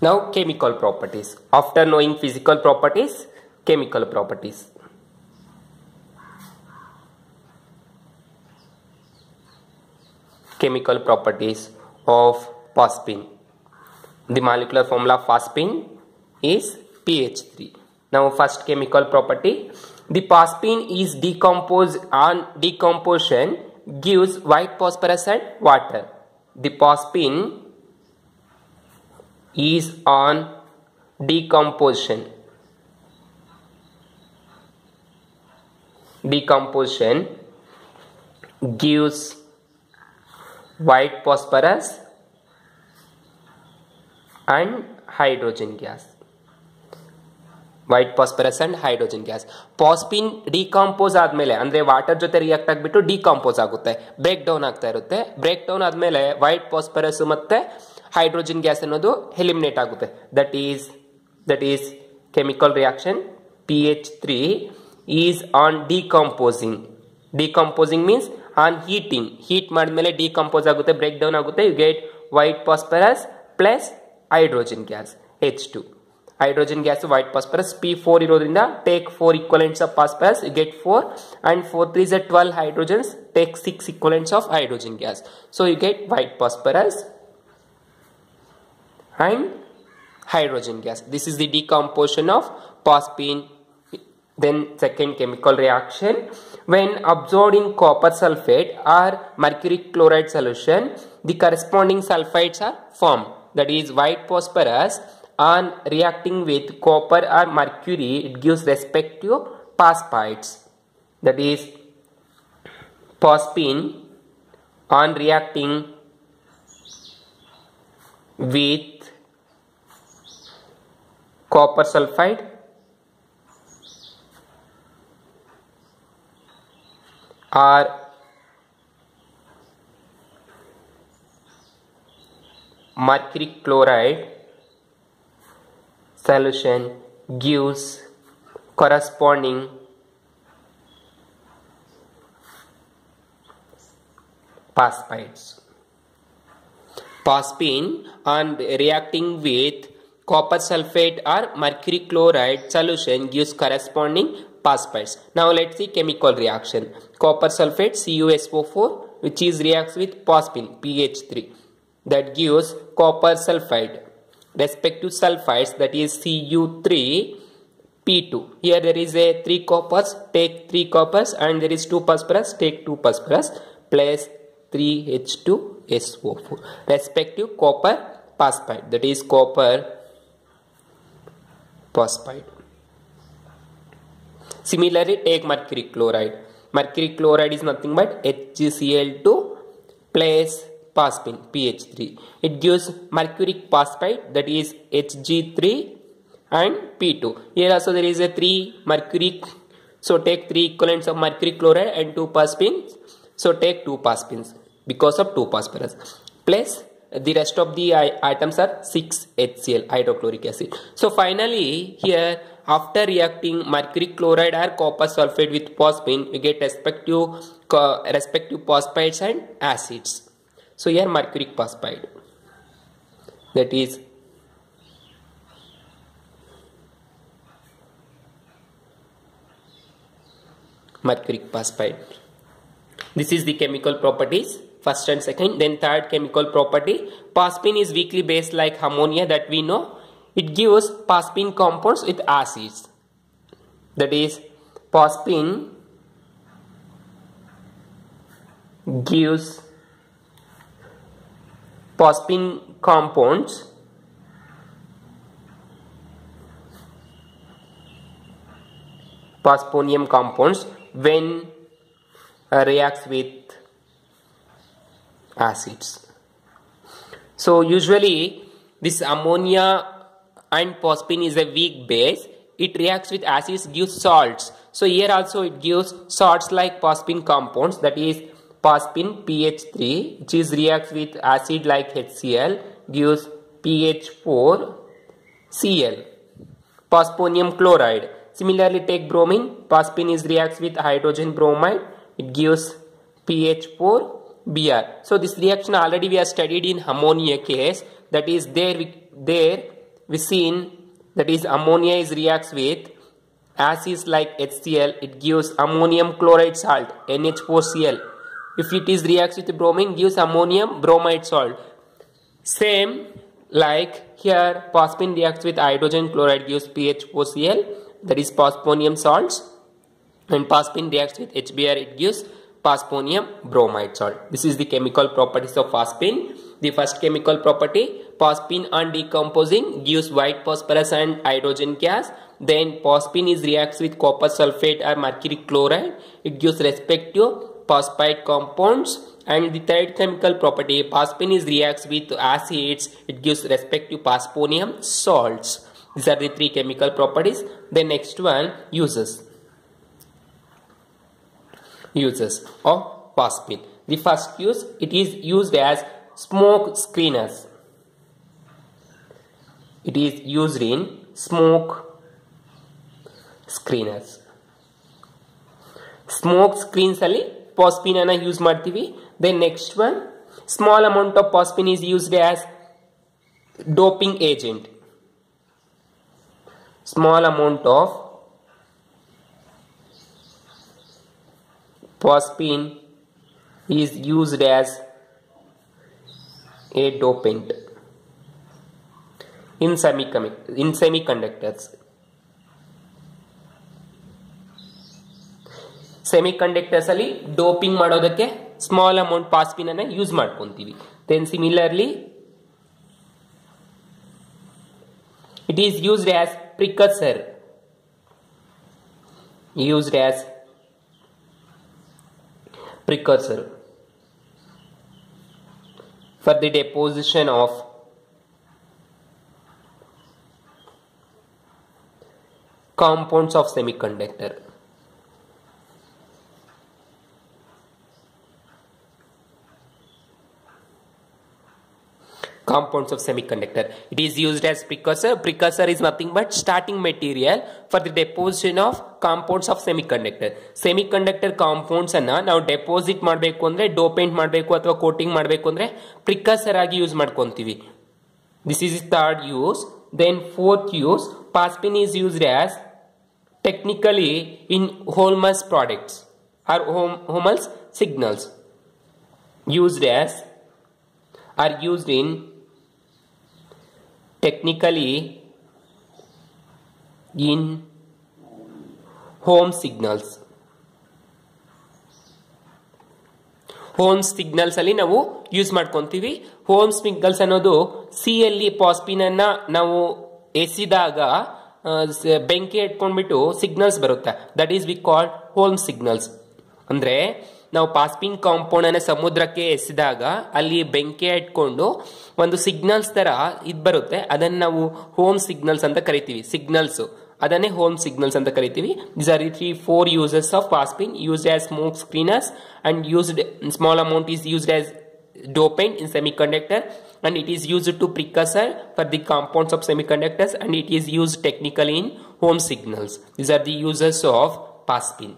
Now chemical properties. After knowing physical properties, chemical properties. Chemical properties of phosphine. The molecular formula of phosphine is pH3. Now first chemical property, the phosphine is decomposed on decomposition gives white phosphorus and water. The phosphine is on decomposition gives white phosphorus and hydrogen gas. White phosphorus and hydrogen gas. Phosphine decompose ಆದ್ಮೇಲೆ ಅಂದ್ರೆ water ಜೊತೆ react ಆಗಿಬಿಟ್ಟು decompose ಆಗುತ್ತೆ, break down ಆಗ್ತಾ ಇರುತ್ತೆ. Break down ಆದ್ಮೇಲೆ white phosphorus ಮತ್ತೆ hydrogen gas ಅನ್ನೋದು ಎಲಿಮಿನೇಟ್ ಆಗುತ್ತೆ. That is chemical reaction PH3 is on decomposing. Decomposing means on heating. Heat ಮಾಡಿದ್ಮೇಲೆ decompose ಆಗುತ್ತೆ, ಬ್ರೇಕ್ ಡೌನ್ ಆಗುತ್ತೆ. You get white phosphorus plus hydrogen gas H2. Hydrogen gas white phosphorus P4 ಇರೋದ್ರಿಂದ take 4 equivalents of phosphorus, you get 4, and 4 3 is 12 hydrogens, take 6 equivalents of hydrogen gas. So you get white phosphorus and hydrogen gas. This is the decomposition of phosphine. Then second chemical reaction, when absorbed in copper sulfate or mercury chloride solution, the corresponding sulfides are formed. That is white phosphorus on reacting with copper or mercury, it gives respective phosphides. That is phosphine on reacting with copper sulfide or mercury chloride solution gives corresponding phosphides. Phosphine on reacting with copper sulfate or mercury chloride solution gives corresponding phosphides. Now let's see chemical reaction. Copper sulfate CuSO4 which is reacts with phosphine PH3 that gives copper sulfide. Respective sulfides, that is Cu3P2. Here there is a 3 coppers, take 3 coppers, and there is 2 phosphorus, take 2 phosphorus plus 3H2SO4. Respective copper phosphide, that is copper phosphide. Similarly, take mercury chloride. Mercury chloride is nothing but HgCl2 plus phosphine PH3. It gives mercuric phosphide, that is Hg3 and P2. Here also there is a 3 mercury, so take 3 equivalents of mercury chloride and 2 phosphines, so take 2 phosphines because of 2 phosphorus plus the rest of the items are 6HCl hydrochloric acid. So finally here after reacting mercury chloride or copper sulfate with phosphine, we get respective phosphides and acids. So here mercuric phosphide, that is mercuric phosphide. This is the chemical properties, first and second. Then third chemical property, phosphine is weakly based like ammonia, that we know. It gives phosphine compounds with acids. That is phosphine gives phosphine compounds phosphonium compounds when reacts with acids. So usually this ammonia and phosphine is a weak base. It reacts with acids, gives salts. So here also it gives salts like phosphine compounds, that is phosphine PH3, which is reacts with acid like HCl, gives PH4Cl. Phosphonium chloride. Similarly take bromine. Phosphine is reacts with hydrogen bromide. It gives PH4Br. So this reaction already we have studied in ammonia case. That is there we seen that is ammonia is reacts with acids like HCl, it gives ammonium chloride salt NH4Cl. If it is reacts with bromine, gives ammonium bromide salt. Same like here, phosphine reacts with hydrogen chloride, gives PH4Cl, that is phosphonium salts, and phosphine reacts with HBr, it gives phosphonium bromide salt. This is the chemical properties of phosphine. The first chemical property, phosphine on decomposing gives white phosphorus and hydrogen gas. Then phosphine is reacts with copper sulfate or mercury chloride, it gives respective phosphide compounds. And the third chemical property, phosphine is reacts with acids, it gives respective phosphonium salts. These are the three chemical properties. The next one, uses of phosphine. The first use, it is used as smoke screeners. It is used in smoke screeners. Smoke screens ಅಲ್ಲಿ phosphine ಅನ್ನು use ಮಾಡ್ತೀವಿ. Then next one, small amount of phosphine is used as doping agent. Small amount of phosphine is used as a dopant in semiconductors. Semiconductors ಅಲ್ಲಿ doping ಮಾಡೋದಕ್ಕೆ small amount phosphine ಅನ್ನು use ಮಾಡ್ಕೊಂತೀವಿ. Then similarly it is used as precursor. For the deposition of compounds of semiconductor. Compounds of semiconductor. It is used as precursor. Precursor is nothing but starting material for the deposition of compounds of semiconductor. Semiconductor compounds ಅನ್ನ ನಾವು deposit ಮಾಡಬೇಕು ಅಂದ್ರೆ, ಡೋಪೆಂಟ್ ಮಾಡಬೇಕು ಅಥವಾ coating ಮಾಡಬೇಕು ಅಂದ್ರೆ precursor ಆಗಿ use ಮಾಡ್ಕೊಂತೀವಿ. This is the third use. Then fourth use, phosphine is used as technically in Holmes products or Holmes signals. Used in technically in Holmes signals. Holmes signals ಅಲ್ಲಿ ನಾವು ಯೂಸ್ ಮಾಡ್ಕೊಂತೀವಿ. Holmes signals ಅನ್ನೋದು C ಅಲ್ಲಿ phosphine ಅನ್ನ ನಾವು ಎಸಿದಾಗ ಬೆಂಕಿ ಇಟ್ಕೊಂಡ್ಬಿಟ್ಟು signals ಬರುತ್ತೆ. That is we called Holmes signals. ಅಂದ್ರೆ ನಾವು ಫಾಸ್ಫಿನ್ ಕಾಂಪೌಂಡ್ ಅನ್ನ ಸಮುದ್ರಕ್ಕೆ ಎಸೆದಾಗ ಅಲ್ಲಿ ಬೆಂಕಿ ಇಟ್ಕೊಂಡು ಒಂದು ಸಿಗ್ನಲ್ಸ್ ತರ ಇದು ಬರುತ್ತೆ. ಅದನ್ನ ನಾವು ಹೋಮ್ ಸಿಗ್ನಲ್ಸ್ ಅಂತ ಕರಿತೀವಿ. ಸಿಗ್ನಲ್ಸ್ ಅದನ್ನೇ ಹೋಮ್ ಸಿಗ್ನಲ್ಸ್ ಅಂತ ಕರಿತೀವಿ. These are the 4 uses of phosphine. Used as smoke screeners and used small amount is used as dopant in semiconductor, and it is used to precursor for the compounds of semiconductors, and it is used technically in home signals. These are the uses of phosphine.